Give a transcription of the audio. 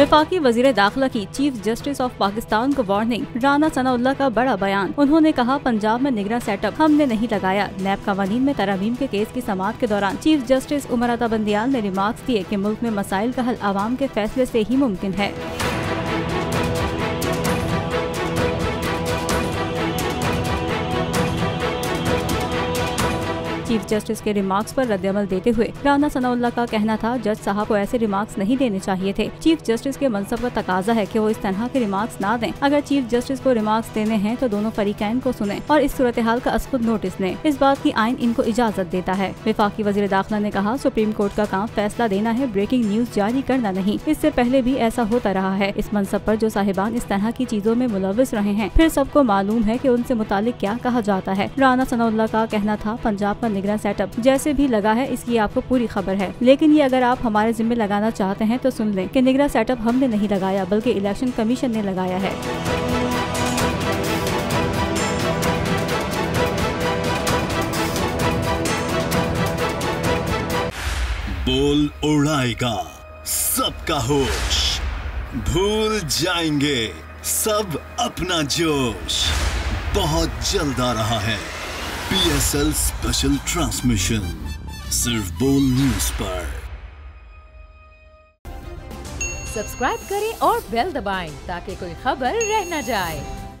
वफाकी वजीर दाखिला की चीफ जस्टिस ऑफ पाकिस्तान को वार्निंग। राना सनाउल्लाह का बड़ा बयान। उन्होंने कहा, पंजाब में निगरान सेटअप हमने नहीं लगाया। नैब कवानीन में तरमीम के केस की समाअत के दौरान चीफ जस्टिस उमर अता बंदियाल ने रिमार्क्स दिए कि मुल्क में मसाइल का हल आवाम के फैसले से ही मुमकिन है। चीफ जस्टिस के रिमार्क्स पर रद्दअमल देते हुए राना सनाउल्लाह का कहना था, जज साहब को ऐसे रिमार्क्स नहीं देने चाहिए थे। चीफ जस्टिस के मनसब का तकाजा है कि वो इस तरह के रिमार्क्स ना दें। अगर चीफ जस्टिस को रिमार्क्स देने हैं तो दोनों फरीकैन को सुने और इस सूरत हाल का खुद नोटिस लें। इस बात की आइन इनको इजाजत देता है। वफाकी वजीर दाखिला ने कहा, सुप्रीम कोर्ट का काम फैसला देना है, ब्रेकिंग न्यूज जारी करना नहीं। इससे पहले भी ऐसा होता रहा है। इस मनसब पर जो साहिबान इस तरह की चीजों में मुलविस रहे हैं, फिर सबको मालूम है कि उनसे मुतालिक क्या कहा जाता है। राना सनाउल्लाह का कहना था, पंजाब का निगरान सेटअप जैसे भी लगा है इसकी आपको पूरी खबर है, लेकिन ये अगर आप हमारे जिम्मे लगाना चाहते हैं तो सुन लें कि निगरान सेटअप हमने नहीं लगाया बल्कि इलेक्शन कमीशन ने लगाया है। बोल उड़ाएगा सबका होश, भूल जाएंगे सब अपना जोश। बहुत जल्द आ रहा है PSL स्पेशल ट्रांसमिशन, सिर्फ बोल न्यूज पर। सब्सक्राइब करें और बेल दबाएं ताकि कोई खबर रह न जाए।